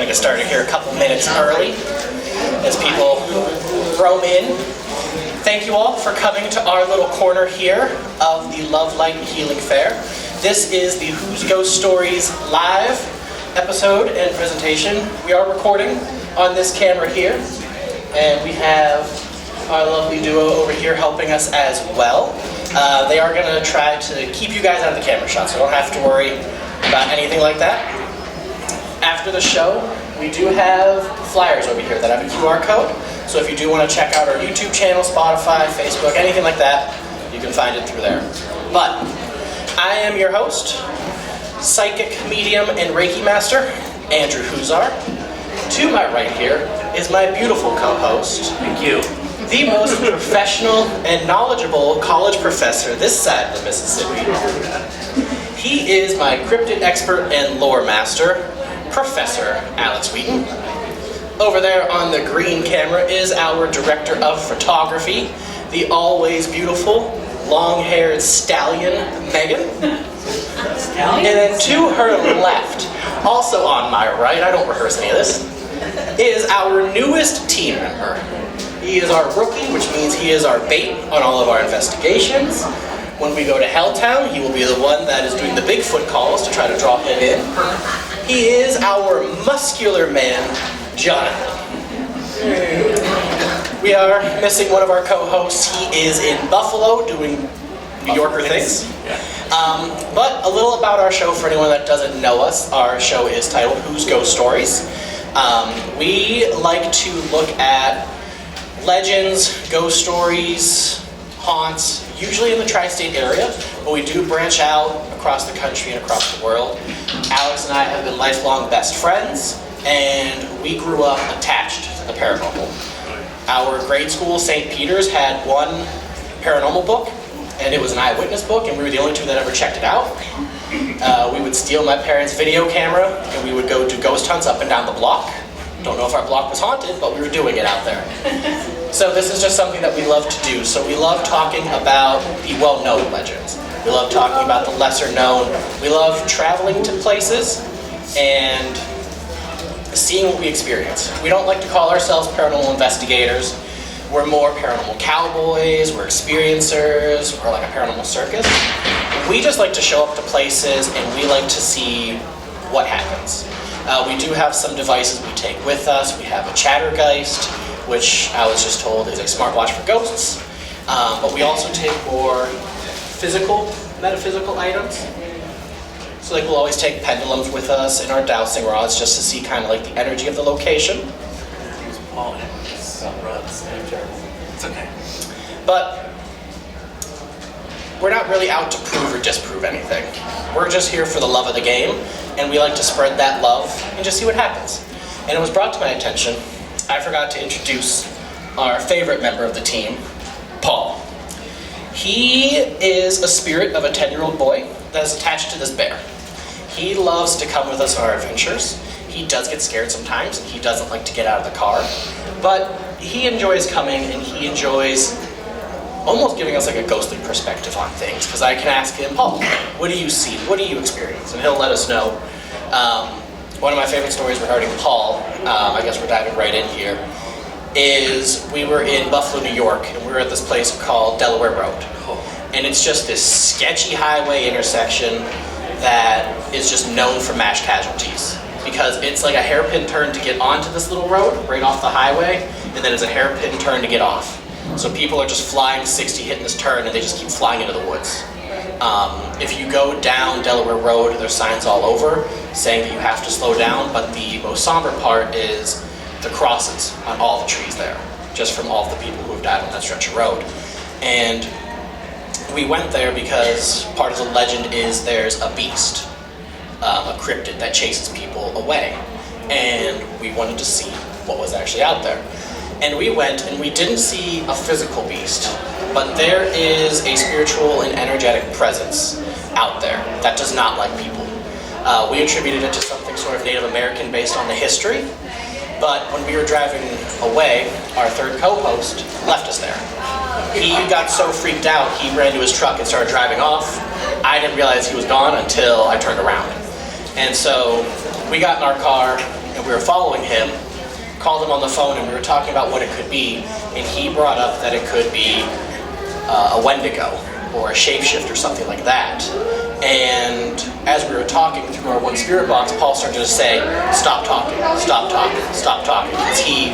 going to get started here a couple minutes early as people roam in. Thank you all for coming to our little corner here of the Love, Light, and Healing Fair. This is the Huz Ghost Stories live episode and presentation. We are recording on this camera here, and we have our lovely duo over here helping us as well. They are going to try to keep you guys out of the camera shot, so don't have to worry about anything like that. After the show, we do have flyers over here that have a QR code, so if you do want to check out our YouTube channel, Spotify, Facebook, anything like that, you can find it through there. But I am your host, psychic, medium, and Reiki master, Andrew Huzar. To my right here is my beautiful co-host. Thank you. The most professional and knowledgeable college professor this side of the Mississippi. He is my cryptid expert and lore master, Professor Alex Wheaton. Over there on the green camera is our director of photography, the always beautiful, long-haired stallion, Megan. And then to her left, also on my right, I don't rehearse any of this, is our newest team member. He is our rookie, which means he is our bait on all of our investigations. When we go to Helltown, he will be the one that is doing the Bigfoot calls to try to draw him in. He is our muscular man, Jonathan. We are missing one of our co-hosts. He is in Buffalo doing New Yorker things. But a little about our show for anyone that doesn't know us. Our show is titled Huz Ghost Stories. We like to look at legends, ghost stories, haunts, usually in the tri-state area, but we do branch out across the country and across the world. Alex and I have been lifelong best friends, and we grew up attached to the paranormal. Our grade school, St. Peter's, had one paranormal book, and it was an eyewitness book, and we were the only two that ever checked it out. We would steal my parents' video camera, and we would go do ghost hunts up and down the block. Don't know if our block was haunted, but we were doing it out there. So this is just something that we love to do. So we love talking about the well-known legends. We love talking about the lesser known. We love traveling to places and seeing what we experience. We don't like to call ourselves paranormal investigators. We're more paranormal cowboys, we're experiencers, we're like a paranormal circus. We just like to show up to places and we like to see what happens. We do have some devices we take with us. We have a Chattergeist, which I was just told is a smartwatch for ghosts. But we also take more physical, metaphysical items. So like we'll always take pendulums with us and our dowsing rods just to see kind of like the energy of the location. It's okay. But we're not really out to prove or disprove anything. We're just here for the love of the game, and we like to spread that love and just see what happens. And it was brought to my attention, I forgot to introduce our favorite member of the team, Paul. He is a spirit of a 10-year-old boy that is attached to this bear. He loves to come with us on our adventures. He does get scared sometimes, and he doesn't like to get out of the car. But he enjoys coming, and he enjoys almost giving us like a ghostly perspective on things. Because I can ask him, Paul, what do you see? What do you experience? And he'll let us know. One of my favorite stories regarding Paul, I guess we're diving right in here, is we were in Buffalo, New York, and we were at this place called Delaware Rd. And it's just this sketchy highway intersection that is just known for mass casualties. Because it's like a hairpin turn to get onto this little road, right off the highway, and then it's a hairpin turn to get off. So people are just flying 60, hitting this turn, and they just keep flying into the woods. If you go down Delaware Road, there's signs all over saying that you have to slow down, but the most somber part is the crosses on all the trees there, just from all of the people who have died on that stretch of road. And we went there because part of the legend is there's a beast, a cryptid that chases people away. And we wanted to see what was actually out there. And we went and we didn't see a physical beast, but there is a spiritual and energetic presence out there that does not like people. We attributed it to something sort of Native American based on the history, but when we were driving away, our third co-host left us there. He got so freaked out, he ran to his truck and started driving off. I didn't realize he was gone until I turned around. And so we got in our car, and we were following him, called him on the phone, and we were talking about what it could be, and he brought up that it could be a Wendigo or a shapeshift or something like that. And as we were talking through our one spirit box, Paul started to say, stop talking, stop talking, stop talking, because he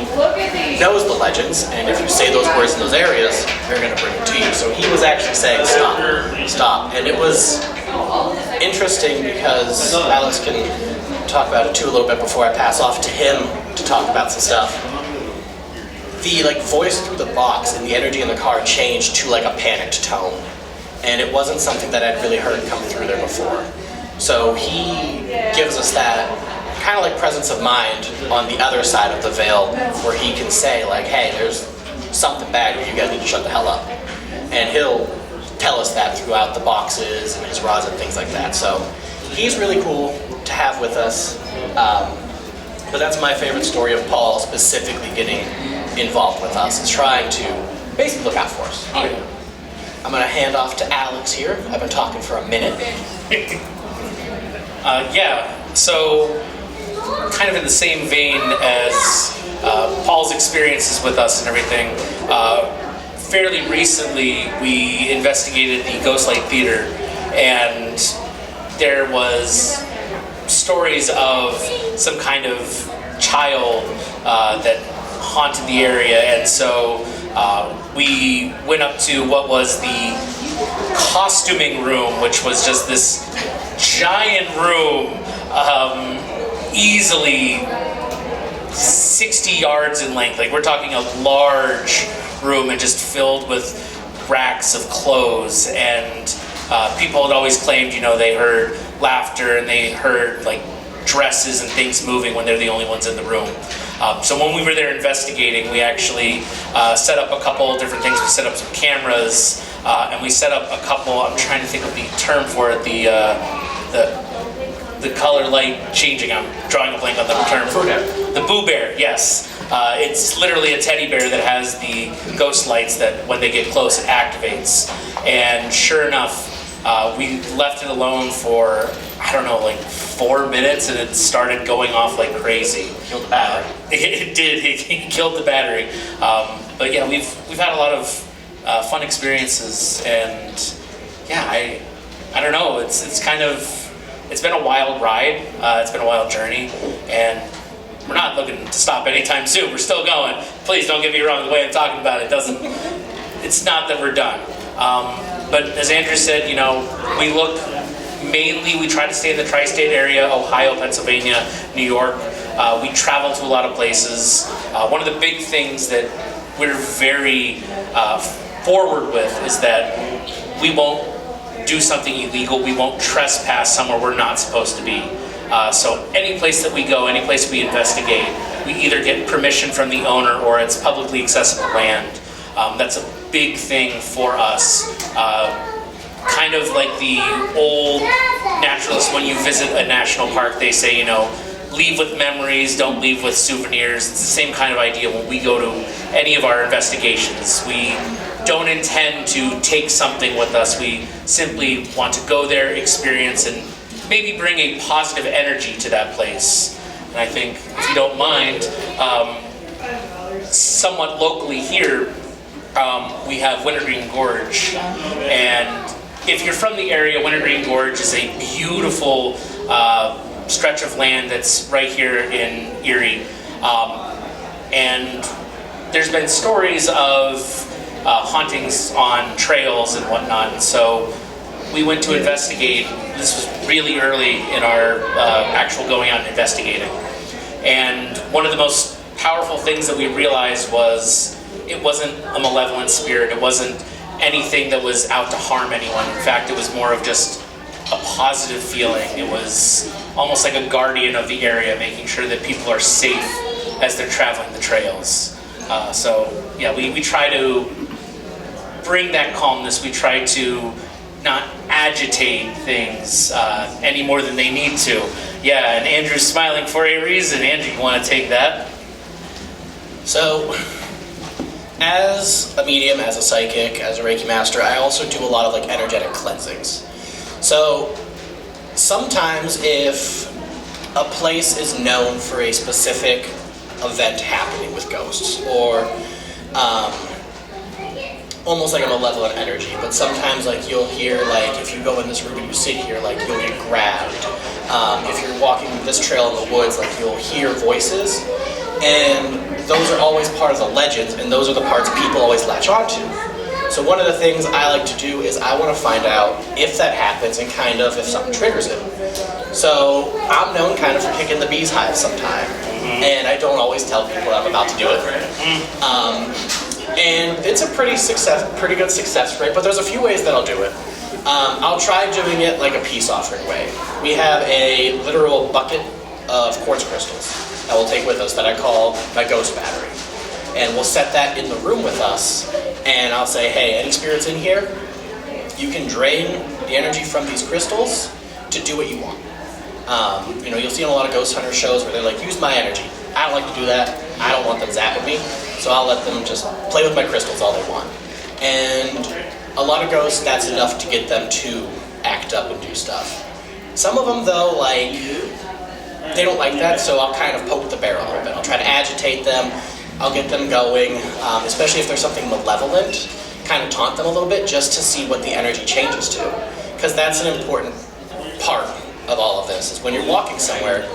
knows the legends, and if you say those words in those areas, they're going to bring it to you. So he was actually saying, stop, stop. And it was interesting because Alex can talk about it too a little bit before I pass off to him to talk about some stuff. The voice through the box and the energy in the car changed to a panicked tone. And it wasn't something that I'd really heard come through there before. So he gives us that kind of presence of mind on the other side of the veil where he can say hey, there's something bad here, you guys need to shut the hell up. And he'll tell us that throughout the boxes and his rods and things like that. So he's really cool to have with us. But that's my favorite story of Paul specifically getting involved with us, is trying to basically look out for us. I'm going to hand off to Alex here. I've been talking for a minute. So kind of in the same vein as Paul's experiences with us and everything, fairly recently we investigated the Ghostlight Theater, and there was stories of some kind of child that haunted the area, and so we went up to what was the costuming room, which was just this giant room, easily 60 yards in length. We're talking a large room and just filled with racks of clothes, and people had always claimed, they heard laughter and they heard dresses and things moving when they're the only ones in the room. So when we were there investigating, we actually set up a couple different things. We set up some cameras, and we set up a couple, I'm trying to think of the term for it, the color light changing, I'm drawing a blank on the term. The Boo Bear, yes. It's literally a teddy bear that has the ghost lights that when they get close it activates. And sure enough, we left it alone for, 4 minutes, and it started going off like crazy. Killed the battery. It did. It killed the battery. But yeah, we've had a lot of fun experiences, and yeah, I don't know. It's been a wild ride. It's been a wild journey, and we're not looking to stop anytime soon. We're still going. Please don't get me wrong. The way I'm talking about it it's not that we're done. But as Andrew said, we try to stay in the tri-state area, Ohio, Pennsylvania, New York. We travel to a lot of places. One of the big things that we're very forward with is that we won't do something illegal. We won't trespass somewhere we're not supposed to be. So any place that we go, any place we investigate, we either get permission from the owner or it's publicly accessible land. That's a big thing for us. Kind of like the old naturalists, when you visit a national park, they say, leave with memories, don't leave with souvenirs. It's the same kind of idea when we go to any of our investigations. We don't intend to take something with us. We simply want to go there, experience, and maybe bring a positive energy to that place. And I think, if you don't mind, somewhat locally here, we have Wintergreen Gorge, and if you're from the area, Wintergreen Gorge is a beautiful stretch of land that's right here in Erie, and there's been stories of hauntings on trails and whatnot, and so we went to investigate. This was really early in our actual going out and investigating, and one of the most powerful things that we realized was it wasn't a malevolent spirit. It wasn't anything that was out to harm anyone. In fact, it was more of just a positive feeling. It was almost like a guardian of the area, making sure that people are safe as they're traveling the trails. So yeah, we try to bring that calmness. We try to not agitate things any more than they need to. Yeah, and Andrew's smiling for a reason. Andrew, you want to take that? So, as a medium, as a psychic, as a Reiki master, I also do a lot of energetic cleansings. So sometimes if a place is known for a specific event happening with ghosts, or almost like a malevolent energy. But sometimes, like, you'll hear, like, if you go in this room and you sit here, like, you'll get grabbed. If you're walking this trail in the woods, like, you'll hear voices, and those are always part of the legends, and those are the parts people always latch onto. So one of the things I like to do is I want to find out if that happens and kind of if something triggers it. So I'm known kind of for kicking the bee's hive sometime, and I don't always tell people I'm about to do it. And it's a pretty good success rate, but there's a few ways that I'll do it. I'll try doing it like a peace offering way. We have a literal bucket of quartz crystals that we'll take with us that I call my ghost battery. And we'll set that in the room with us, and I'll say, hey, any spirits in here, you can drain the energy from these crystals to do what you want. You'll see in a lot of ghost hunter shows where they're like, use my energy. I don't like to do that. I don't want them zapping me, so I'll let them just play with my crystals all they want. And a lot of ghosts, that's enough to get them to act up and do stuff. Some of them, though, like, they don't like that, so I'll kind of poke the bear a little bit. I'll try to agitate them. I'll get them going, especially if there's something malevolent, kind of taunt them a little bit just to see what the energy changes to. Because that's an important part of all of this, is when you're walking somewhere,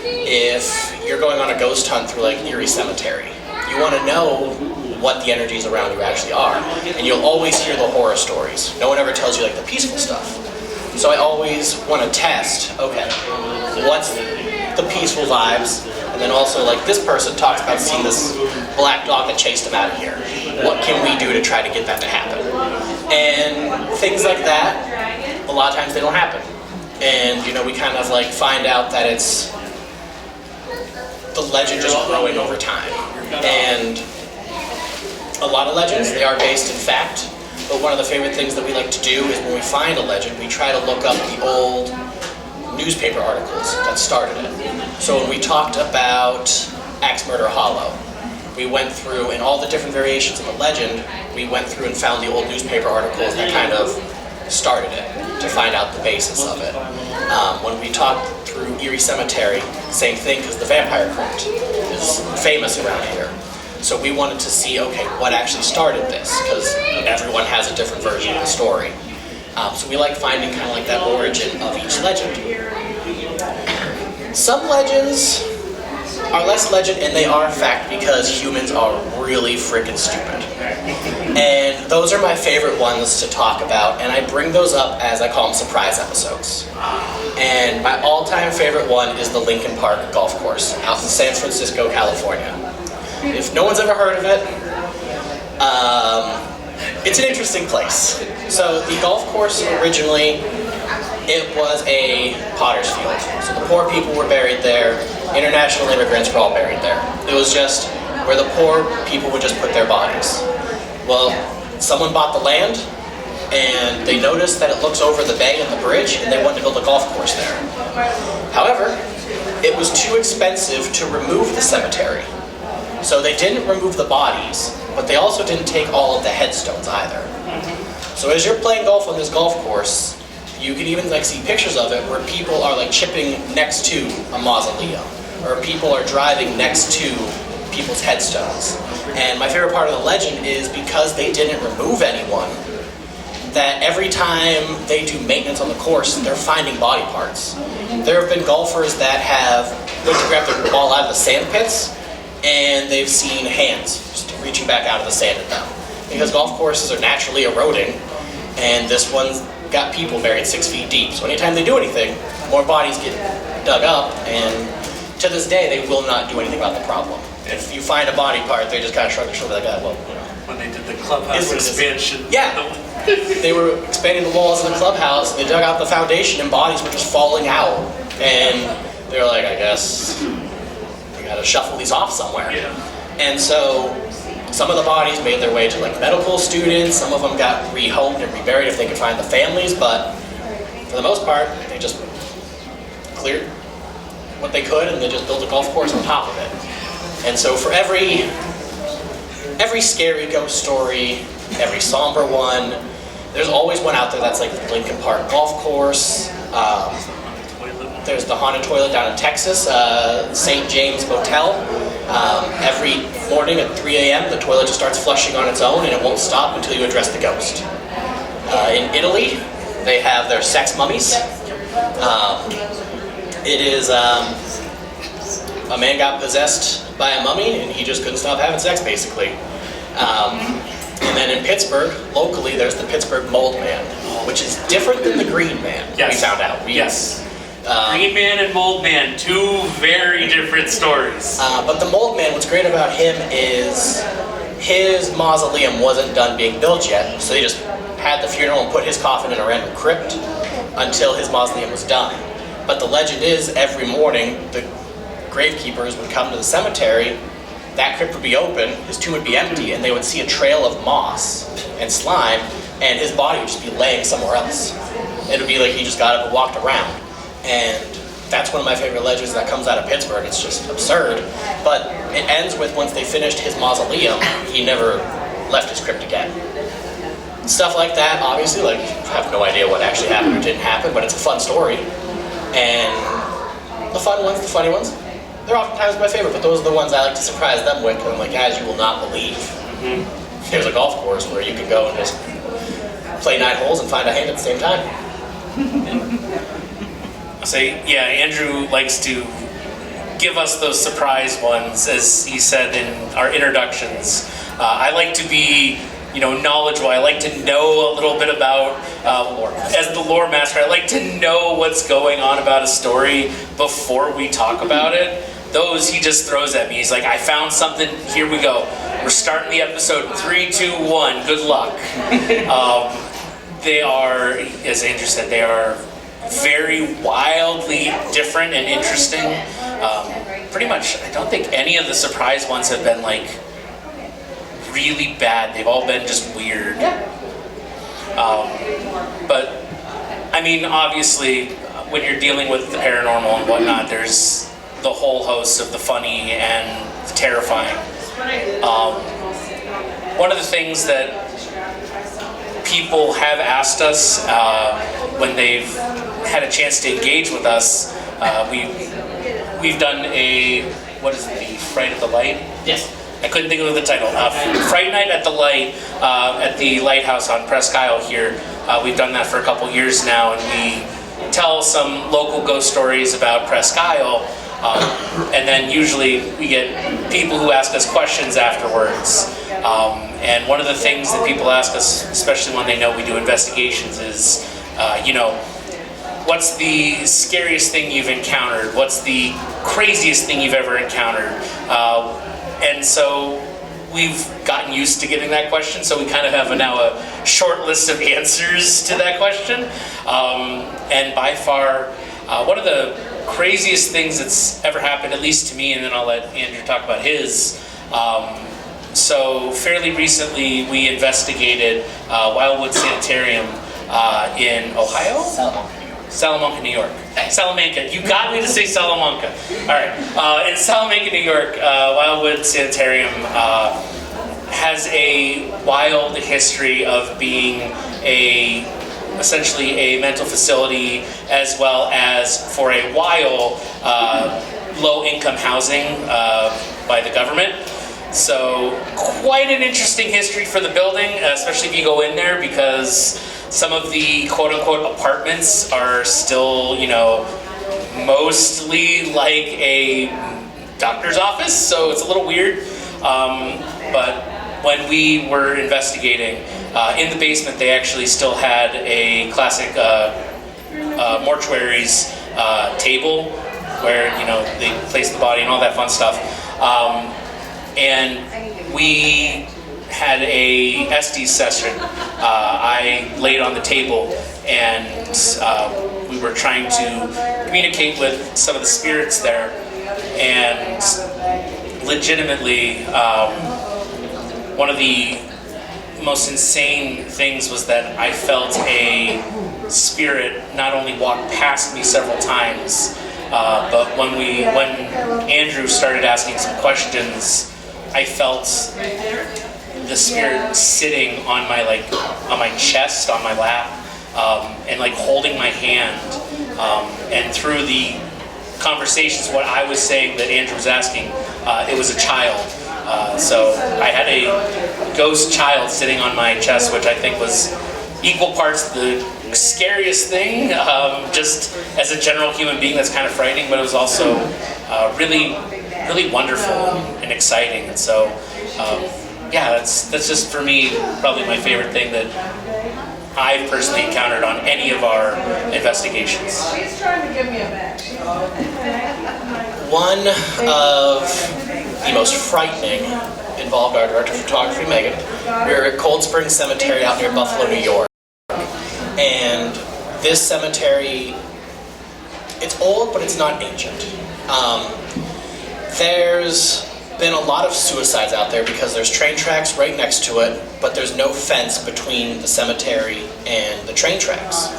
if you're going on a ghost hunt through like Erie Cemetery, you want to know what the energies around you actually are. And you'll always hear the horror stories. No one ever tells you like the peaceful stuff. So I always want to test, okay, what's the peaceful vibes? And then also, like, this person talks about seeing this black dog that chased him out of here. What can we do to try to get that to happen? And things like that, a lot of times they don't happen. And, we kind of, like, find out that it's the legend just growing over time. And a lot of legends, they are based in fact. But one of the favorite things that we like to do is when we find a legend, we try to look up the old newspaper articles that started it. So when we talked about Axe Murder Hollow, we went through, and all the different variations of the legend, we went through and found the old newspaper articles that kind of started it to find out the basis of it. When we talked through Erie Cemetery, same thing, because the vampire crypt is famous around here. So we wanted to see, okay, what actually started this, because everyone has a different version of the story. So we like finding kind of like that origin of each legend. Some legends are less legend, and they are fact because humans are really freaking stupid. And those are my favorite ones to talk about, and I bring those up as I call them surprise episodes. And my all-time favorite one is the Lincoln Park Golf Course out in San Francisco, California. If no one's ever heard of it, it's an interesting place. So the golf course originally, it was a potter's field. So the poor people were buried there. International immigrants were all buried there. It was just where the poor people would just put their bodies. Well, someone bought the land, and they noticed that it looks over the bay and the bridge, and they wanted to build a golf course there. However, it was too expensive to remove the cemetery. So they didn't remove the bodies, but they also didn't take all of the headstones either. So as you're playing golf on this golf course, you can even like see pictures of it where people are like chipping next to a mausoleum, or people are driving next to people's headstones. And my favorite part of the legend is because they didn't remove anyone, that every time they do maintenance on the course, they're finding body parts. There have been golfers that have went to grab their ball out of the sand pits, and they've seen hands just reaching back out of the sand at them. Because golf courses are naturally eroding, and this one's got people buried 6 feet deep. So anytime they do anything, more bodies get dug up, and to this day, they will not do anything about the problem. If you find a body part, they just kind of shrug their shoulder like, well, When they did the clubhouse expansion. Yeah. They were expanding the walls of the clubhouse, they dug out the foundation, and bodies were just falling out. And they were like, I guess we gotta shuffle these off somewhere. Yeah. And so some of the bodies made their way to like medical students, some of them got rehomed and reburied if they could find the families, but for the most part, they just cleared what they could and they just built a golf course on top of it. And so for every scary ghost story, every somber one, there's always one out there that's like the Lincoln Park Golf Course. There's the haunted toilet down in Texas, St. James Motel. Every morning at 3 a.m. the toilet just starts flushing on its own and it won't stop until you address the ghost. In Italy, they have their sex mummies. It is a man got possessed by a mummy and he just couldn't stop having sex, basically. And then in Pittsburgh, locally, there's the Pittsburgh Mold Man, which is different than the Green Man. Yes. We found out. Green Man and Mold Man, two very different stories. But the Mold Man, what's great about him is his mausoleum wasn't done being built yet, so they just had the funeral and put his coffin in a random crypt until his mausoleum was done. But the legend is, every morning, the gravekeepers would come to the cemetery, that crypt would be open, his tomb would be empty, and they would see a trail of moss and slime, and his body would just be laying somewhere else. It would be like he just got up and walked around. And that's one of my favorite legends that comes out of Pittsburgh. It's just absurd. But it ends with, once they finished his mausoleum, he never left his crypt again. Stuff like that, obviously, like, I have no idea what actually happened or didn't happen, but it's a fun story. And the fun ones, the funny ones, they're oftentimes my favorite, but those are the ones I like to surprise them with. I'm like, guys, you will not believe. There's a golf course where you can go and just play 9 holes and find a hand at the same time. Yeah, Andrew likes to give us those surprise ones, as he said in our introductions. I like to be, knowledgeable. I like to know a little bit about, as the lore master, I like to know what's going on about a story before we talk about it. Those he just throws at me. He's like, I found something, here we go. We're starting the episode in 3, 2, 1, good luck. They are, as Andrew said, they are very wildly different and interesting. Pretty much, I don't think any of the surprise ones have been like really bad. They've all been just weird. But I mean, obviously, when you're dealing with the paranormal and whatnot, there's the whole host of the funny and the terrifying. One of the things that people have asked us when they've had a chance to engage with us, we've done what is it, the Fright at the Light? Yes. I couldn't think of the title. Fright Night at the Light at the Lighthouse on Presque Isle here. We've done that for a couple years now, and we tell some local ghost stories about Presque Isle, and then usually we get people who ask us questions afterwards. And one of the things that people ask us, especially when they know we do investigations, is, what's the scariest thing you've encountered? What's the craziest thing you've ever encountered? And so we've gotten used to getting that question, so we kind of have now a short list of answers to that question. And by far, one of the craziest things that's ever happened, at least to me, and then I'll let Andrew talk about his. So fairly recently, we investigated Wildwood Sanitarium in Ohio? Salamanca, New York. Salamanca. You got me to say Salamanca. All right. In Salamanca, New York, Wildwood Sanitarium has a wild history of being essentially a mental facility, as well as, for a while, low-income housing by the government. So quite an interesting history for the building, especially if you go in there, because some of the quote-unquote apartments are still, mostly like a doctor's office, so it's a little weird. But when we were investigating, in the basement they actually still had a classic mortuaries table where, they place the body and all that fun stuff. And we had a Estes session. I laid on the table and we were trying to communicate with some of the spirits there, and legitimately one of the most insane things was that I felt a spirit not only walk past me several times, but when Andrew started asking some questions, I felt the spirit sitting on my chest, on my lap, and like holding my hand, and through the conversations, what I was saying that Andrew was asking, it was a child. So I had a ghost child sitting on my chest, which I think was equal parts the scariest thing, just as a general human being. That's kind of frightening, but it was also really, really wonderful and exciting. And so, yeah, that's just for me probably my favorite thing that I've personally encountered on any of our investigations. She's trying to give me a match. One of the most frightening involved our director of photography, Megan. We were at Cold Spring Cemetery out near Buffalo, New York. And this cemetery, it's old, but it's not ancient. There's been a lot of suicides out there because there's train tracks right next to it, but there's no fence between the cemetery and the train tracks.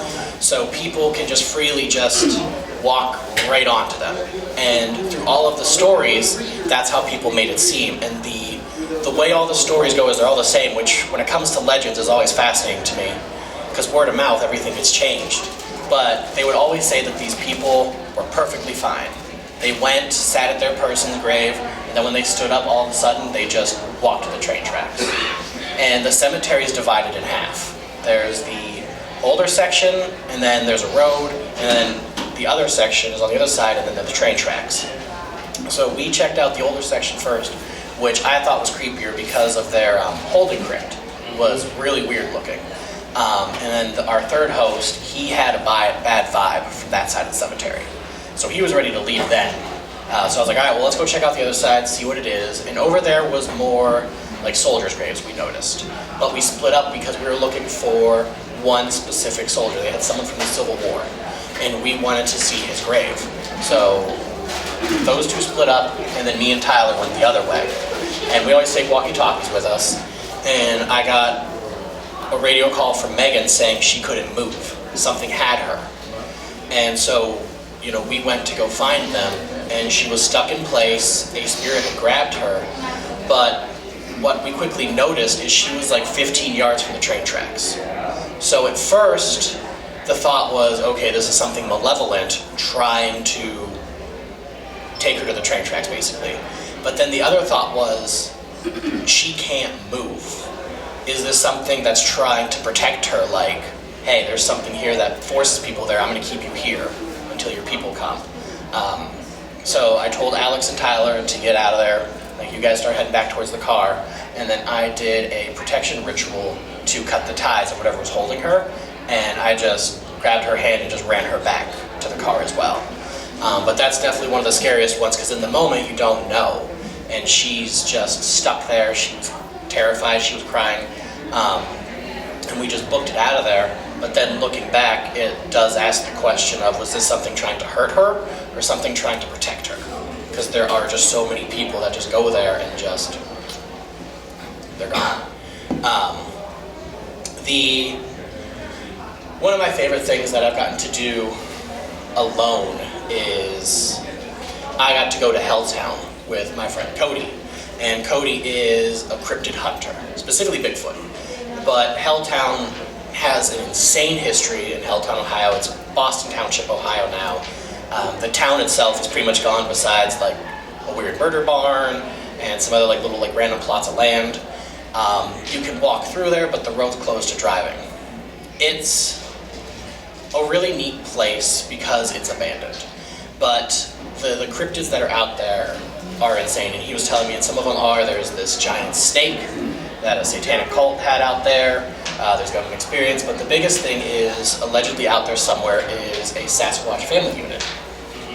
So people can just freely just walk right onto them. And through all of the stories, that's how people made it seem. And the way all the stories go is they're all the same, which when it comes to legends is always fascinating to me. Because word of mouth, everything gets changed. But they would always say that these people were perfectly fine. They went, sat at their person's grave, and then when they stood up, all of a sudden, they just walked to the train tracks. And the cemetery is divided in half. There's the older section, and then there's a road, and then the other section is on the other side, and then there's the train tracks. So we checked out the older section first, which I thought was creepier because of their holding crypt. It was really weird looking. And then our third host, he had a bad vibe from that side of the cemetery. So he was ready to leave then. So I was like, all right, well, let's go check out the other side, see what it is. And over there was more like soldiers' graves, we noticed. But we split up because we were looking for one specific soldier. They had someone from the Civil War, and we wanted to see his grave. So those two split up, and then me and Tyler went the other way. And we always take walkie-talkies with us. And I got a radio call from Megan saying she couldn't move. Something had her. And so, you know, we went to go find them, and she was stuck in place. A spirit had grabbed her. But what we quickly noticed is she was like 15 yards from the train tracks. So at first, the thought was, okay, this is something malevolent trying to take her to the train tracks, basically. But then the other thought was, she can't move. Is this something that's trying to protect her, like, hey, there's something here that forces people there, I'm going to keep you here until your people come. So I told Alex and Tyler to get out of there, like, you guys start heading back towards the car, and then I did a protection ritual to cut the ties of whatever was holding her, and I just grabbed her hand and just ran her back to the car as well. But that's definitely one of the scariest ones, because in the moment you don't know, and she's just stuck there. She was terrified, she was crying, and we just booked it out of there. But then looking back, it does ask the question of, was this something trying to hurt her or something trying to protect her? Because there are just so many people that just go there and just, they're gone. One of my favorite things that I've gotten to do alone is I got to go to Helltown with my friend Cody. And Cody is a cryptid hunter, specifically Bigfoot. But Helltown has an insane history in Helltown, Ohio. It's Boston Township, Ohio now. The town itself is pretty much gone, besides like a weird murder barn and some other like little like random plots of land. You can walk through there, but the road's closed to driving. It's a really neat place because it's abandoned. But the cryptids that are out there are insane, and he was telling me, and some of them are, there's this giant snake that a satanic cult had out there. There's government experience, but the biggest thing is allegedly out there somewhere is a Sasquatch family unit.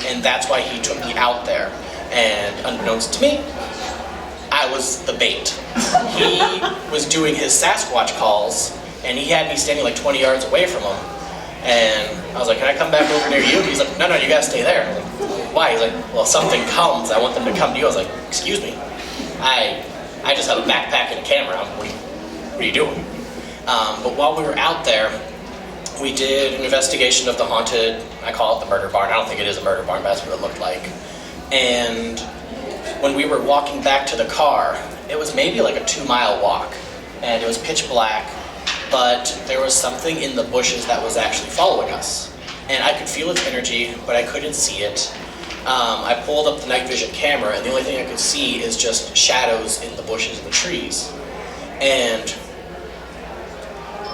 And that's why he took me out there. And unbeknownst to me, I was the bait. He was doing his Sasquatch calls, and he had me standing like 20 yards away from him. And I was like, can I come back over near you? He's like, no, you gotta stay there. I was like, why? He's like, well, if something comes, I want them to come to you. I was like, excuse me, I just have a backpack and a camera. What are you doing? But while we were out there, we did an investigation of the haunted, I call it the murder barn. I don't think it is a murder barn, but that's what it looked like. And when we were walking back to the car, it was maybe like a 2-mile walk, and it was pitch black, but there was something in the bushes that was actually following us. And I could feel its energy, but I couldn't see it. I pulled up the night vision camera, and the only thing I could see is just shadows in the bushes and the trees. And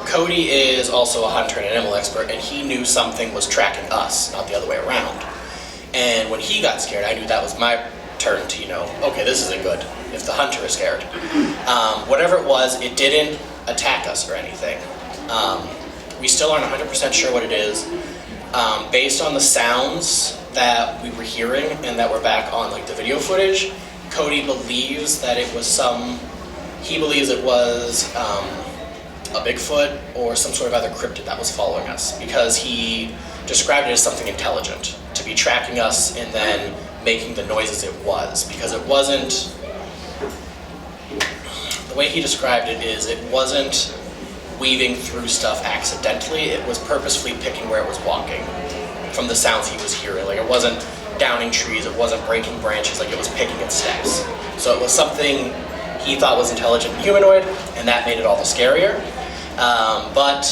Cody is also a hunter and an animal expert, and he knew something was tracking us, not the other way around. And when he got scared, I knew that was my turn to, okay, this isn't good if the hunter is scared. Whatever it was, it didn't attack us or anything. We still aren't 100% sure what it is. Based on the sounds that we were hearing and that were back on the video footage, Cody believes that it was he believes it was a Bigfoot or some sort of other cryptid that was following us, because he described it as something intelligent, to be tracking us and then making the noises it was, because it wasn't, the way he described it is it wasn't weaving through stuff accidentally, it was purposefully picking where it was walking from the sounds he was hearing. It wasn't downing trees, it wasn't breaking branches, it was picking its steps. So it was something he thought was intelligent and humanoid, and that made it all the scarier. But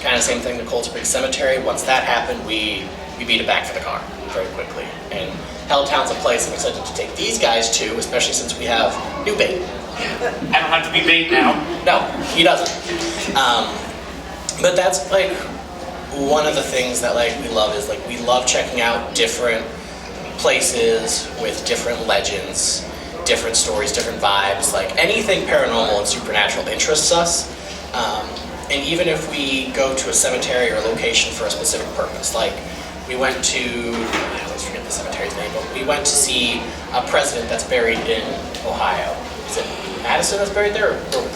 kind of same thing with Cold Spring Cemetery. Once that happened, we beat it back for the car very quickly. And Helltown's a place I'm excited to take these guys to, especially since we have new bait. I don't have to be bait now. No, he doesn't. But that's one of the things that we love is we love checking out different places with different legends, different stories, different vibes. Anything paranormal and supernatural interests us. And even if we go to a cemetery or a location for a specific purpose, we went to, I always forget the cemetery's name, but we went to see a president that's buried in Ohio. Is it Madison that's buried there, or Grover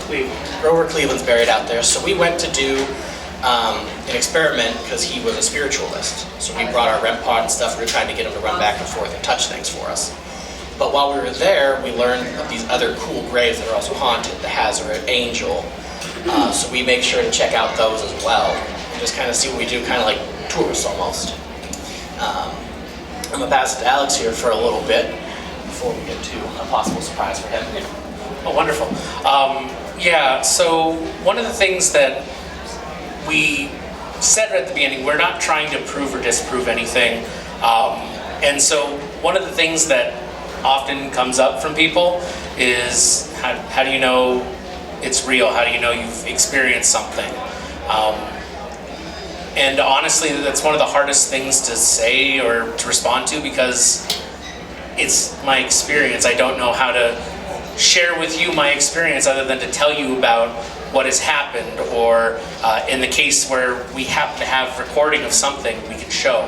Cleveland? Grover Cleveland's buried out there. So we went to do an experiment because he was a spiritualist. So we brought our REM pod and stuff. We were trying to get him to run back and forth and touch things for us. But while we were there, we learned of these other cool graves that are also haunted, the Huzar, Angel. So we make sure to check out those as well, and just kind of see what we do, kind of like tourists almost. I'm going to pass it to Alex here for a little bit before we get to a possible surprise for him. Oh, wonderful. Yeah, so one of the things that we said at the beginning, we're not trying to prove or disprove anything. And so one of the things that often comes up from people is, how do you know it's real? How do you know you've experienced something? And honestly, that's one of the hardest things to say or to respond to, because it's my experience. I don't know how to share with you my experience other than to tell you about what has happened, or in the case where we happen to have recording of something we can show.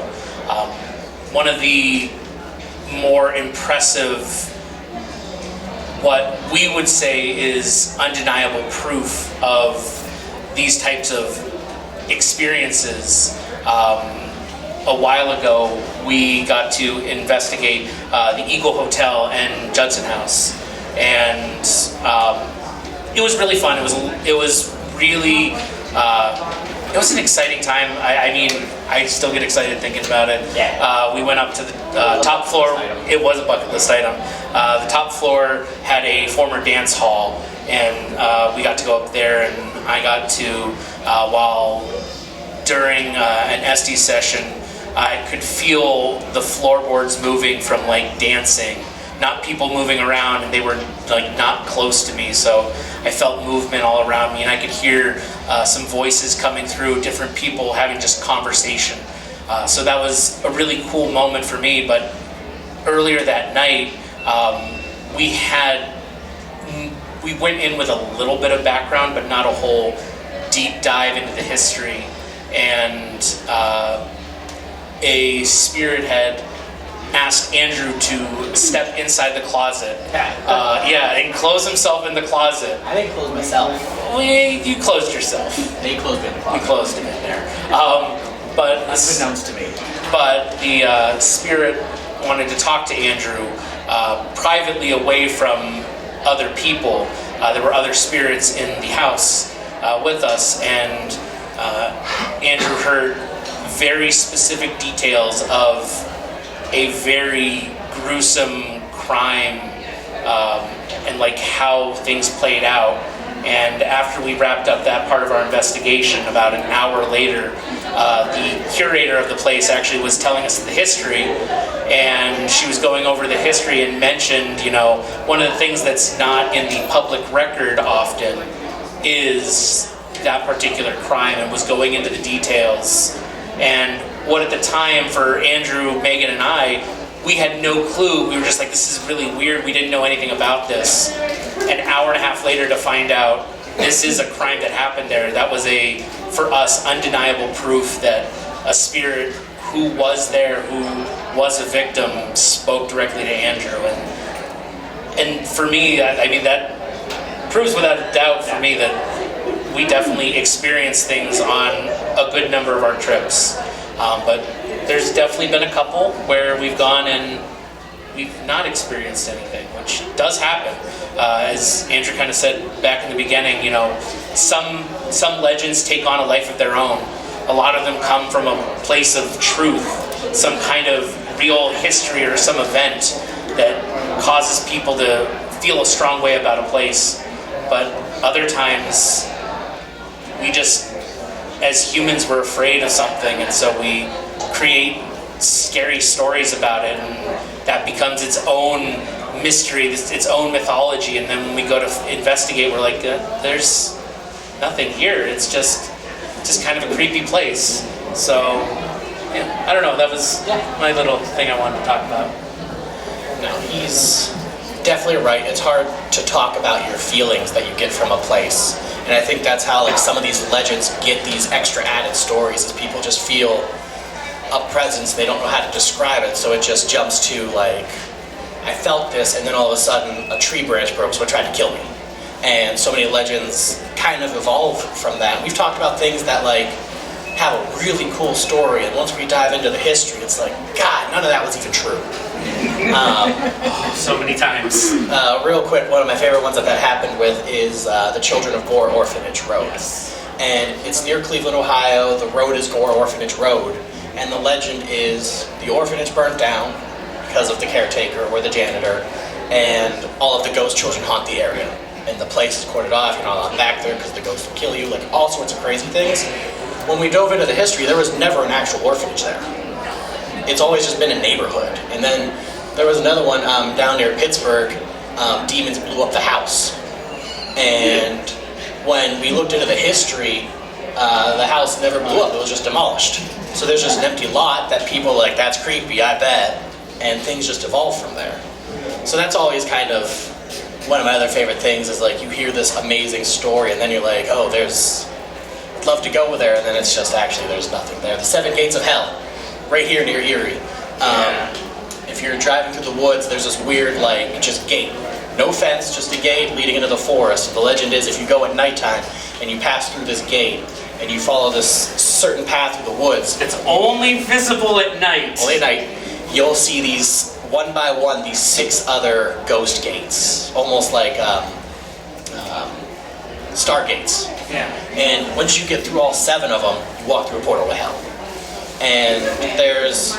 One of the more impressive, what we would say is undeniable proof of these types of experiences. A while ago, we got to investigate the Eagle Hotel and Judson House, and it was really fun. It was really it was an exciting time. I mean, I still get excited thinking about it. Yeah. We went up to the top floor. It was a bucket list item. The top floor had a former dance hall, and we got to go up there, and I got to, while during an Estes session, I could feel the floorboards moving from dancing, not people moving around, and they were not close to me, so I felt movement all around me, and I could hear some voices coming through, different people having just conversation. So that was a really cool moment for me. But earlier that night, we went in with a little bit of background, but not a whole deep dive into the history, and a spirit had asked Andrew to step inside the closet. And close himself in the closet. I didn't close myself. Well, you closed yourself. They closed me in the You closet. closed him in there. But Unbeknownst to me. But the spirit wanted to talk to Andrew privately, away from other people. There were other spirits in the house with us, and Andrew heard very specific details of a very gruesome crime, and how things played out. And after we wrapped up that part of our investigation, about an hour later, the curator of the place actually was telling us the history, and she was going over the history and mentioned, one of the things that's not in the public record often is that particular crime, and was going into the details. And what at the time for Andrew, Megan, and I, we had no clue. We were just like, this is really weird. We didn't know anything about this. An hour and a half later to find out this is a crime that happened there. That was for us, undeniable proof that a spirit who was there, who was a victim, spoke directly to Andrew. And for me, I mean, that proves without a doubt for me that we definitely experience things on a good number of our trips. But there's definitely been a couple where we've gone and we've not experienced anything, which does happen. As Andrew kind of said back in the beginning, some legends take on a life of their own. A lot of them come from a place of truth, some kind of real history or some event that causes people to feel a strong way about a place. But other times, we just, as humans, we're afraid of something, and so we create scary stories about it, and that becomes its own mystery, its own mythology. And then when we go to investigate, we're like, there's nothing here. It's just kind of a creepy place. So, yeah, I don't know. That was my little thing I wanted to talk about. No, he's definitely right. It's hard to talk about your feelings that you get from a place. And I think that's how some of these legends get these extra added stories, is people just feel a presence, they don't know how to describe it, so it just jumps to I felt this, and then all of a sudden a tree branch broke, so it tried to kill me. And so many legends kind of evolve from that. We've talked about things that have a really cool story, and once we dive into the history, it's like, God, none of that was even true. So many times. Real quick, one of my favorite ones that happened with is the Children of Gore Orphanage Road. And it's near Cleveland, Ohio. The road is Gore Orphanage Road. And the legend is the orphanage burnt down because of the caretaker or the janitor, and all of the ghost children haunt the area. And the place is cordoned off, you're not allowed back there because the ghosts will kill you, all sorts of crazy things. When we dove into the history, there was never an actual orphanage there. It's always just been a neighborhood. And then there was another one down near Pittsburgh, demons blew up the house. And when we looked into the history, the house never blew up, it was just demolished. So there's just an empty lot that people are like, that's creepy, I bet. And things just evolve from there. So that's always kind of one of my other favorite things, is you hear this amazing story and then you're like, oh, I'd love to go there, and then it's just actually there's nothing there. The 7 gates of hell, right here near Erie. If you're driving through the woods, there's this weird just gate. No fence, just a gate leading into the forest. The legend is if you go at nighttime and you pass through this gate, and you follow this certain path through the woods. It's only visible at night. Only at night. You'll see these, one by one, these 6 other ghost gates. Almost like stargates. Yeah. And once you get through all 7 of them, you walk through a portal to hell. And there's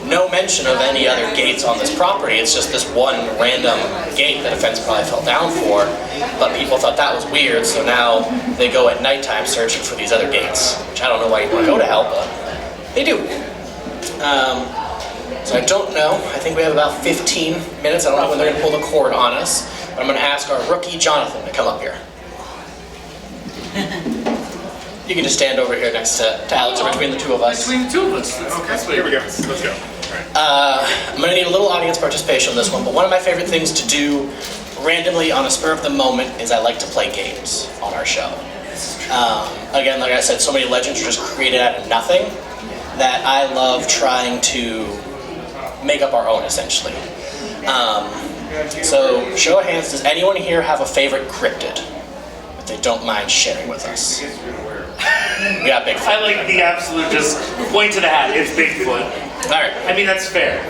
no mention of any other gates on this property. It's just this one random gate that a fence probably fell down for, but people thought that was weird, so now they go at nighttime searching for these other gates, which I don't know why you want to go to hell, but they do. So I don't know. I think we have about 15 minutes. I don't know when they're going to pull the cord on us, but I'm going to ask our rookie Jonathan to come up here. You can just stand over here next to Alex, or between the two of us. Between the two of us. Okay, here we go. Let's go. I'm going to need a little audience participation on this one, but one of my favorite things to do randomly on a spur of the moment is I like to play games on our show. Again, like I said, so many legends are just created out of nothing that I love trying to make up our own, essentially. So, show of hands, does anyone here have a favorite cryptid that they don't mind sharing with us? We got Bigfoot. I like the absolute just point to the hat. It's Bigfoot. All right. I mean, that's fair.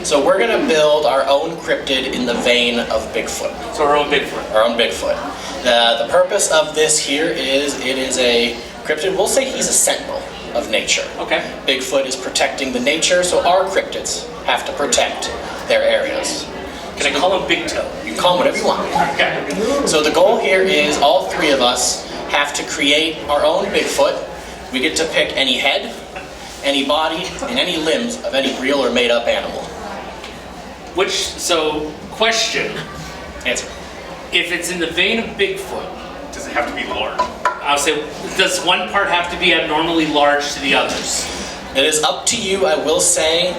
So we're going to build our own cryptid in the vein of Bigfoot. So our own Bigfoot. Our own Bigfoot. The purpose of this here is it is a cryptid. We'll say he's a sentinel of nature. Okay. Bigfoot is protecting the nature, so our cryptids have to protect their areas. Can I call him Big Toe? You can call him whatever you want. Okay. So the goal here is all three of us have to create our own Bigfoot. We get to pick any head, any body, and any limbs of any real or made up animal. Question. Answer. If it's in the vein of Bigfoot, Does it have to be large? I'll say, does one part have to be abnormally large to the others? It is up to you. I will say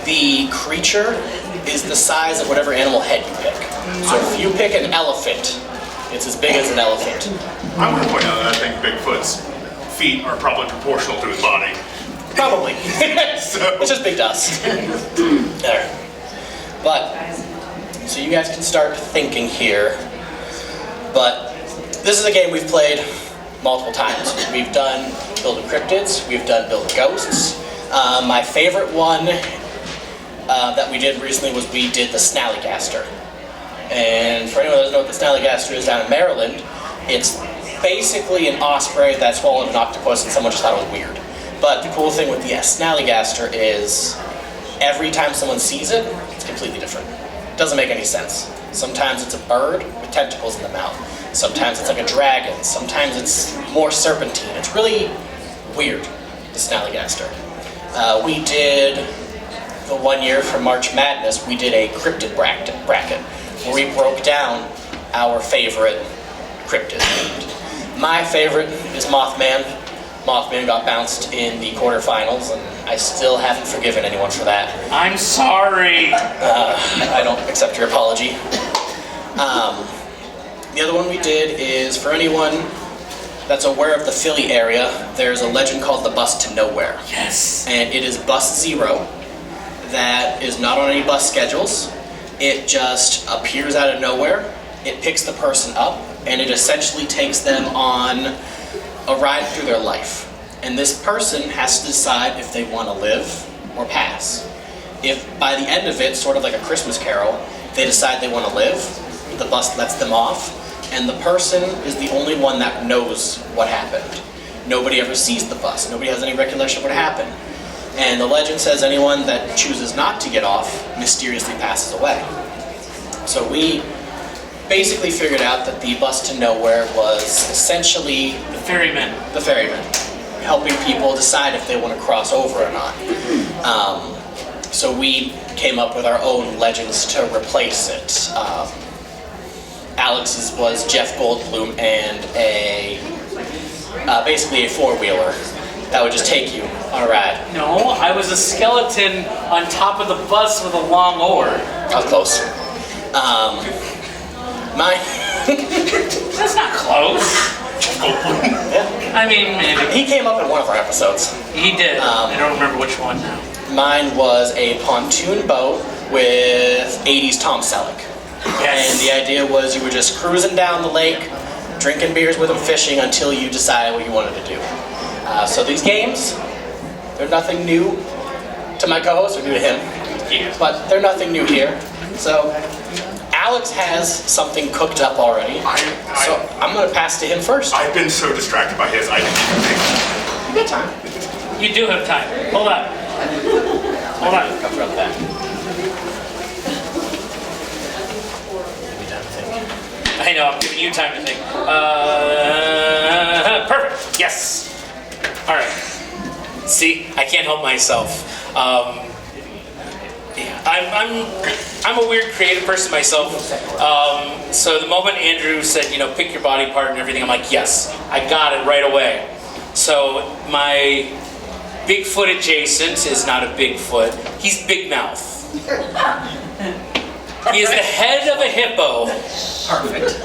the creature is the size of whatever animal head you pick. So if you pick an elephant, it's as big as an elephant. I want to point out that I think Bigfoot's feet are probably proportional to his body. Probably. It's just big dust. There. But, so you guys can start thinking here. But this is a game we've played multiple times. We've done Building Cryptids, we've done Building Ghosts. My favorite one that we did recently was we did the Snallygaster. And for anyone that doesn't know what the Snallygaster is down in Maryland, it's basically an osprey that swallowed an octopus and someone just thought it was weird. But the cool thing with the Snallygaster is every time someone sees it, it's completely different. It doesn't make any sense. Sometimes it's a bird with tentacles in the mouth. Sometimes it's like a dragon. Sometimes it's more serpentine. It's really weird, the Snallygaster. We did, the 1 year for March Madness, we did a cryptid bracket where we broke down our favorite cryptid. My favorite is Mothman. Mothman got bounced in the quarterfinals, and I still haven't forgiven anyone for that. I'm sorry. I don't accept your apology. The other one we did is for anyone that's aware of the Philly area, there's a legend called the Bus to Nowhere. Yes. And it is Bus Zero that is not on any bus schedules. It just appears out of nowhere. It picks the person up, and it essentially takes them on a ride through their life. And this person has to decide if they want to live or pass. If by the end of it, sort of like a Christmas Carol, they decide they want to live, the bus lets them off, and the person is the only one that knows what happened. Nobody ever sees the bus. Nobody has any recollection of what happened. And the legend says anyone that chooses not to get off mysteriously passes away. So we basically figured out that the Bus to Nowhere was essentially The ferryman. the ferryman, helping people decide if they want to cross over or not. So we came up with our own legends to replace it. Alex's was Jeff Goldblum and basically a four-wheeler that would just take you on a ride. No, I was a skeleton on top of the bus with a long oar. I was close. That's not close. Yeah. I mean, maybe. He came up in one of our episodes. He did. I don't remember which one now. Mine was a pontoon boat with 80s Tom Selleck. Yes. And the idea was you were just cruising down the lake, drinking beers with him, fishing until you decided what you wanted to do. So these games, they're nothing new to my co-host, they're new to him. Yeah. But they're nothing new here. So Alex has something cooked up already. So I'm going to pass to him first. I've been so distracted by his, I didn't even think. You got time. You do have time. Hold on. Hold on. Come around the back. Give me time to think. I know, I'm giving you time to think. Perfect. Yes. All right. See, I can't help myself. I'm a weird creative person myself. So the moment Andrew said, pick your body part and everything, I'm like, yes, I got it right away. So my Bigfoot adjacent is not a Bigfoot. He's Big Mouth. He is the head of a hippo. Perfect.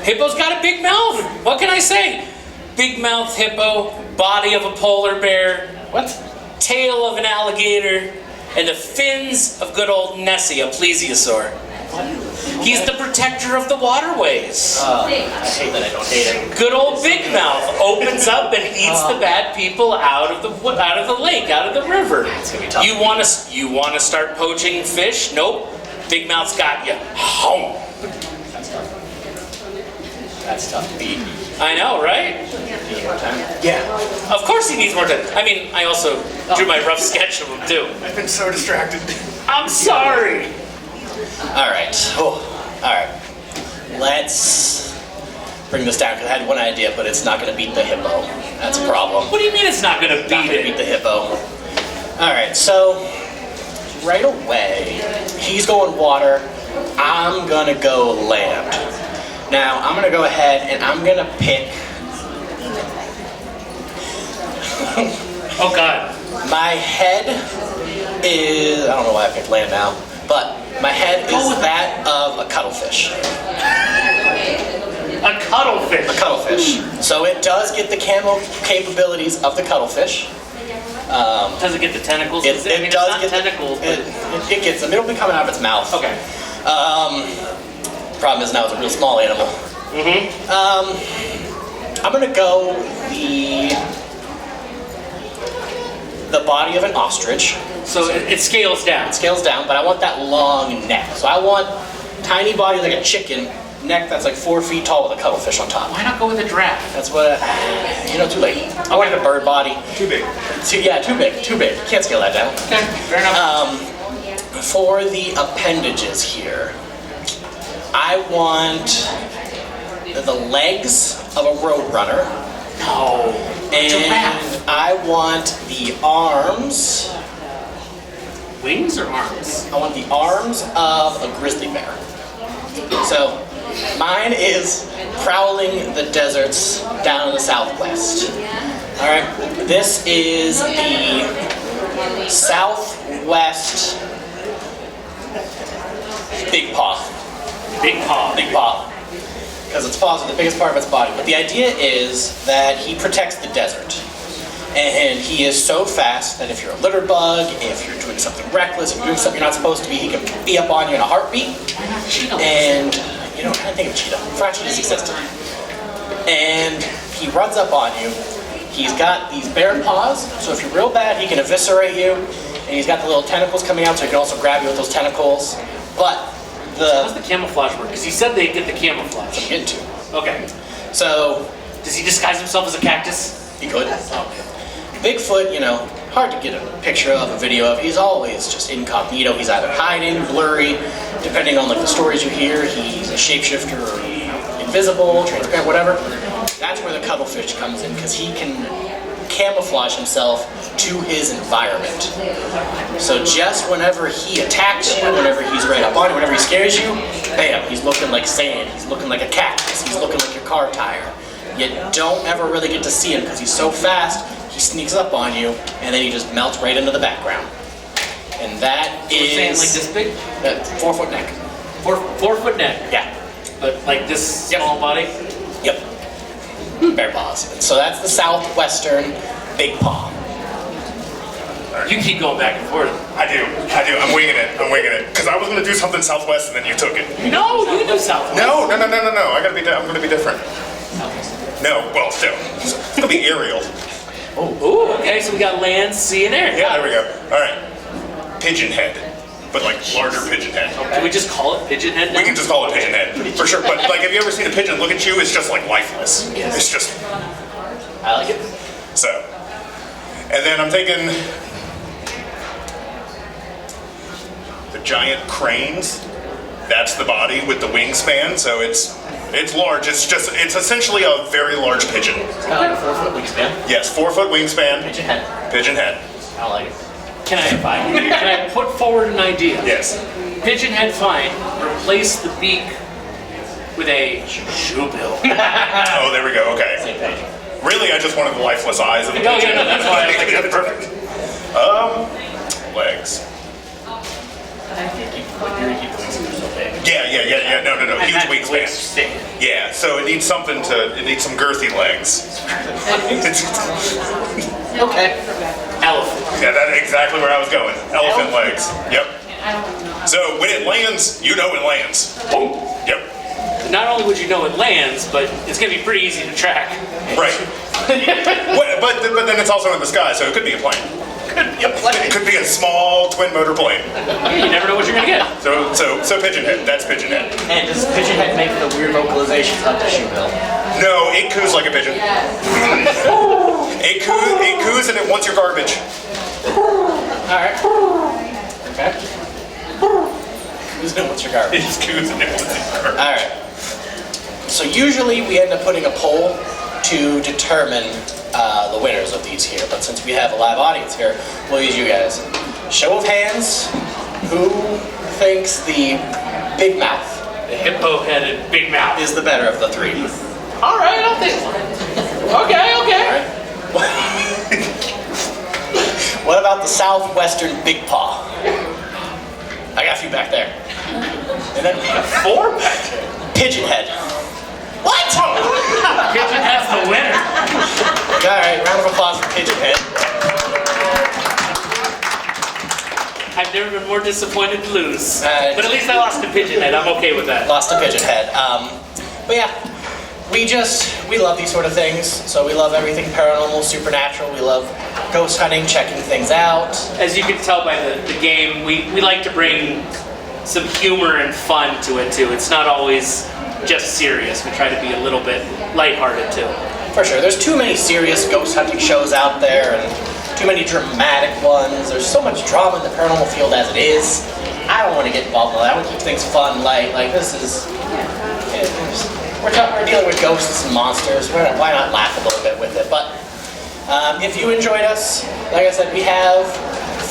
Hippo's got a big mouth. What can I say? Big mouth hippo, body of a polar bear, What? tail of an alligator, and the fins of good old Nessie, a plesiosaur. He's the protector of the waterways. I hate that I don't hate it. Good old Big Mouth opens up and eats the bad people out of the lake, out of the river. It's gonna be tough. You want to start poaching fish? Nope. Big Mouth's got you. Home. That's tough to beat. I know, right? Need more time? Yeah. Of course he needs more time. I mean, I also drew my rough sketch of him too. I've been so distracted. I'm sorry. All right. Oh, all right. Let's bring this down because I had one idea, but it's not going to beat the hippo. That's a problem. What do you mean it's not gonna Not going to beat beat it? the hippo. All right. So right away, he's going water. I'm going to go land. Now I'm going to go ahead and I'm going to pick. Oh God. My head is, I don't know why I picked land now, but my head is that of a cuttlefish. A cuttlefish. A cuttlefish. So it does get the camo capabilities of the cuttlefish. Does it get the tentacles? It I mean, does it's not get tentacles. It gets them. It'll be coming out of its mouth. Okay. Problem is now it's a real small animal. I'm gonna go the body of an ostrich. So it scales down. It scales down, but I want that long neck. So I want tiny body like a chicken, neck that's like 4 feet tall with a cuttlefish on top. Why not go with a giraffe? That's what, too late. I wanted a bird body. Too big. Too big. Can't scale that down. Okay, fair enough. For the appendages here, I want the legs of a roadrunner, No. and Giraffe. I want the arms. Wings or arms? I want the arms of a grizzly bear. So, mine is prowling the deserts down in the southwest. All right, this is the southwest big paw. Big paw. Big paw. Because its paws are the biggest part of its body. But the idea is that he protects the desert. And he is so fast that if you're a litter bug, if you're doing something reckless, if you're doing something you're not supposed to be, he can be up on you in a heartbeat. And, I can't think of cheetah. Fried cheetahs existed. And he runs up on you. He's got these bare paws, so if you're real bad, he can eviscerate you. And he's got the little tentacles coming out, so he can also grab you with those tentacles. But How's the camouflage work? Because you said they get the camouflage. I'm getting to. Okay. So, Does he disguise himself as a cactus? he could. Bigfoot, hard to get a picture of, a video of. He's always just incognito. He's either hiding, blurry, depending on the stories you hear. He's a shapeshifter or invisible, transparent, whatever. That's where the cuttlefish comes in because he can camouflage himself to his environment. So just whenever he attacks you, whenever he's right up on you, whenever he scares you, bam, he's looking like sand. He's looking like a cactus. He's looking like your car tire. You don't ever really get to see him because he's so fast. He sneaks up on you, and then he just melts right into the background. And that We're saying is like this big? 4 foot neck. 4 foot neck. Yeah. But like this small body? Yep. Bear paws. So that's the southwestern big paw. You keep going back and forth. I do. I'm winging it. Because I was going to do something southwest and then you took it. No, you can do southwest. No. I'm going to be different. No, well, still. It's going to be aerial. Ooh, okay, so we got land, sea, and air. Yeah, there we go. All right. Pigeon head. But like larger pigeon head. Can we just call it pigeon head now? We can just call it pigeon head. For sure. But like, have you ever seen a pigeon look at you? It's just like lifeless. Yes. It's just, I like it. so. And then I'm thinking the giant cranes. That's the body with the wingspan. So it's large. It's essentially a very large pigeon. It's kind of like a 4 foot wingspan. Yes, 4 foot wingspan. Pigeon head. Pigeon head. I like it. Can I put forward an idea? Yes. Pigeon head fine. Replace the beak with a shoe bill. Oh, there we go. Okay. Same page. Really, I just wanted the lifeless eyes of the No, pigeon. yeah, no, that's why I was like, That's perfect. Legs. Keep the wings so big. Yeah. No. Huge wingspan. Stick. Yeah, so it needs some girthy legs. Okay. Elephant. Yeah, that's exactly where I was going. Elephant legs. Yep. So when it lands, you know it lands. Boom. Yep. Not only would you know it lands, but it's going to be pretty easy to track. Right. but then it's also in the sky, so it could be a plane. It could be a small twin motor plane. You never know what you're going to get. So pigeon head. That's pigeon head. And does pigeon head make the weird vocalizations of the shoe bill? No, it coos like a pigeon. It coos and it wants your garbage. Alright. Okay. and what's your garbage? It's Who's and what's your garbage. All right. So usually we end up putting a poll to determine the winners of these here, but since we have a live audience here, we'll use you guys. Show of hands, who thinks the big mouth The hippo-headed big mouth. is the better of the three? All right, I'll take one. Okay. What about the southwestern big paw? I got a few back there. And then 4 back there. Pigeon head. What? Pigeon has the winner. All right, round of applause for Pigeon head. I've never been more disappointed to lose. But at least I lost to Pigeon Head. I'm okay with that. Lost to Pigeon head. But yeah, we love these sort of things. So we love everything paranormal, supernatural. We love ghost hunting, checking things out. As you can tell by the game, we like to bring some humor and fun to it too. It's not always just serious. We try to be a little bit lighthearted too. For sure. There's too many serious ghost hunting shows out there and too many dramatic ones. There's so much drama in the paranormal field as it is. I don't want to get involved in that. I want to keep things fun, light. Like this is... We're dealing with ghosts and monsters. Why not laugh a little bit with it? But if you enjoyed us, like I said, we have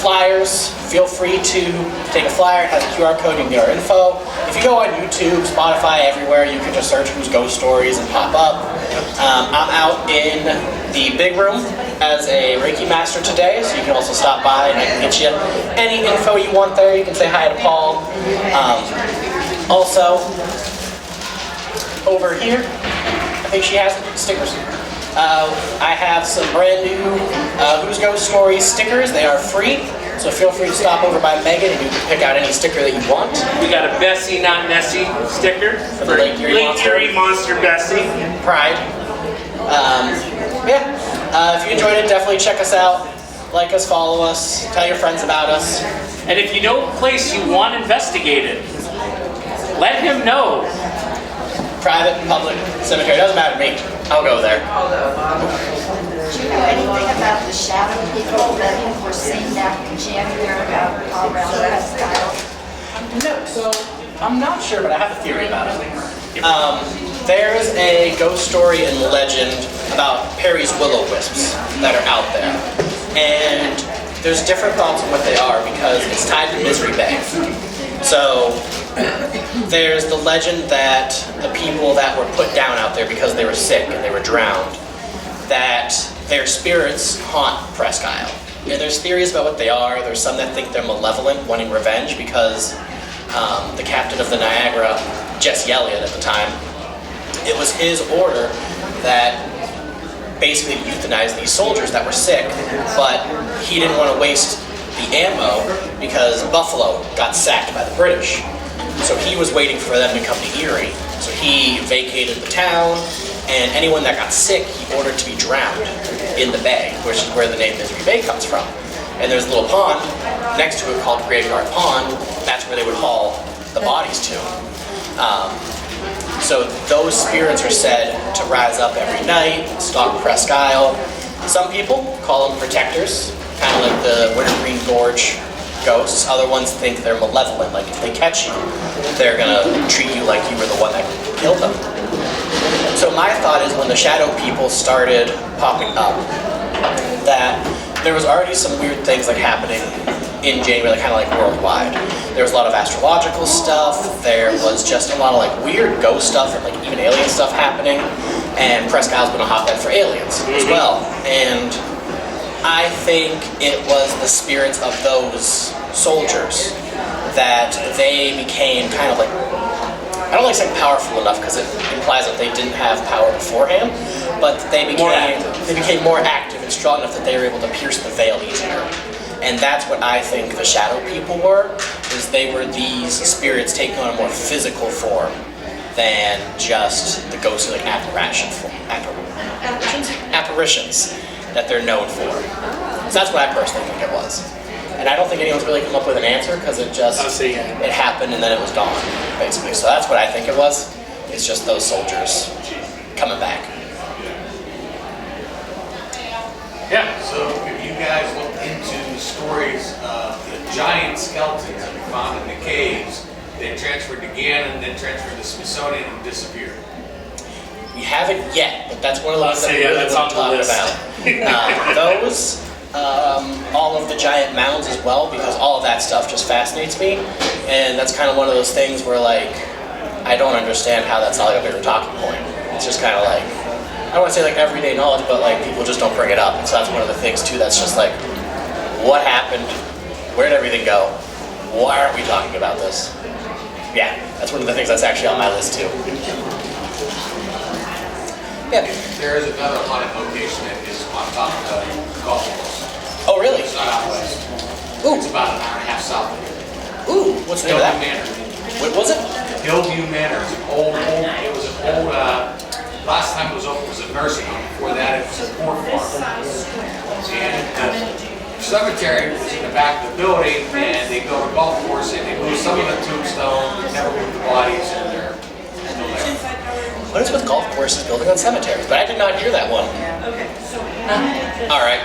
flyers. Feel free to take a flyer. It has a QR code. You can get our info. If you go on YouTube, Spotify, everywhere, you can just search Huz Ghost Stories and pop up. I'm out in the big room as a Reiki master today, so you can also stop by and I can get you any info you want there. You can say hi to Paul. Also, over here, I think she has stickers. I have some brand new Huz Ghost Stories stickers. They are free, so feel free to stop over by Megan and you can pick out any sticker that you want. We got a Bessie Not Nessie sticker For the Lake Erie Monster Bessie. Pride. If you enjoyed it, definitely check us out. Like us, follow us, tell your friends about us. And if you know a place you want investigated, let him know. Private, public, cemetery, doesn't matter to me. I'll go there. Do you know anything about the shadow people that were seen down in January around that style? No, so I'm not sure, but I have a theory about it. There's a ghost story and legend about Perry's will-o-wisps that are out there. And there's different thoughts on what they are because it's tied to Misery Bay. So there's the legend that the people that were put down out there because they were sick and they were drowned, that their spirits haunt Presque Isle. Yeah, there's theories about what they are. There's some that think they're malevolent, wanting revenge because the captain of the Niagara, Jesse Elliott at the time, it was his order that basically euthanized these soldiers that were sick, but he didn't want to waste the ammo because Buffalo got sacked by the British. So he was waiting for them to come to Erie. So he vacated the town, and anyone that got sick, he ordered to be drowned in the bay, which is where the name Misery Bay comes from. And there's a little pond next to it called Graveyard Pond. That's where they would haul the bodies to. So those spirits are said to rise up every night, stalk Presque Isle. Some people call them protectors, kind of like the Wintergreen Gorge ghosts. Other ones think they're malevolent, like if they catch you, they're gonna treat you like you were the one that killed them. So my thought is when the shadow people started popping up, that there was already some weird things like happening in January, kind of like worldwide. There was a lot of astrological stuff, there was just a lot of like weird ghost stuff and like even alien stuff happening, and Presque Isle's been a hotbed for aliens as well. And I think it was the spirits of those soldiers that they became kind of like, I don't like saying powerful enough because it implies that they didn't have power beforehand, but they became more active and strong enough that they were able to pierce the veil easier. And that's what I think the shadow people were, is they were these spirits taking on a more physical form than just the ghostly like apparitions that they're known for. So that's what I personally think it was. And I don't think anyone's really come up with an answer because it happened and then it was gone, basically. So that's what I think it was. It's just those soldiers coming back. Yeah. So if you guys look into stories of the giant skeletons that we found in the caves then transferred to Gannon, then transferred to Smithsonian and disappeared. We haven't yet, but that's one of the ones that So, we yeah, really that's want to on the talk list. about. Those, all of the giant mounds as well, because all of that stuff just fascinates me. And that's kind of one of those things where, like, I don't understand how that's not like a bigger talking point. It's just kind of like, I don't want to say like everyday knowledge, but like people just don't bring it up. And so that's one of the things too that's just like, what happened? Where did everything go? Why aren't we talking about this? Yeah, that's one of the things that's actually on my list too. Yeah. There is another haunted location that is on top of the golf course. Oh, really? It's not out west. Ooh. It's about an hour and a half south of here. Ooh, what's the name of that? Manor. What was it? Hillview Manor. It's an old, it was an old, last time it was open was a nursing home. Before that, it was a pork farm. And the cemetery was in the back of the building, and they built a golf course, and they moved some of the tombstones, never moved the bodies, and they're still there. What is with golf courses building on cemeteries? But I did not hear that one. All right.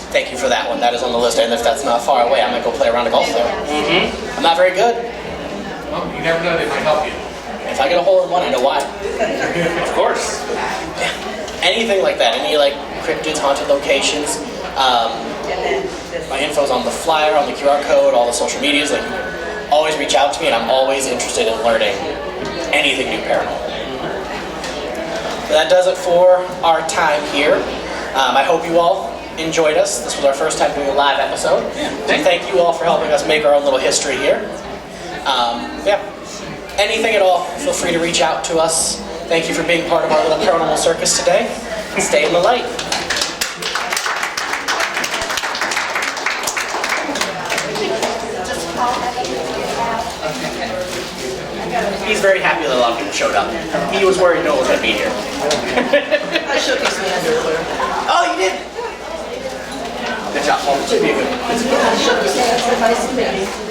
Thank you for that one. That is on the list, and if that's not far away, I might go play around a golf there. I'm not very good. Well, you never know, they might help you. If I get a hole in one, I know why. Of course. Anything like that, any like cryptids, haunted locations. My info's on the flyer, on the QR code, all the social medias. Like, always reach out to me, and I'm always interested in learning anything new paranormal. So that does it for our time here. I hope you all enjoyed us. This was our first time doing a live episode. So thank you all for helping us make our own little history here. Yeah. Anything at all, feel free to reach out to us. Thank you for being part of our little paranormal circus today. Stay in the light. He's very happy that a lot of people showed up. He was worried no one was going to be here. I shook his hand earlier. Oh, you did? Good job, Paul. Should be a good. Yeah, I shook his hand, said nice to meet you.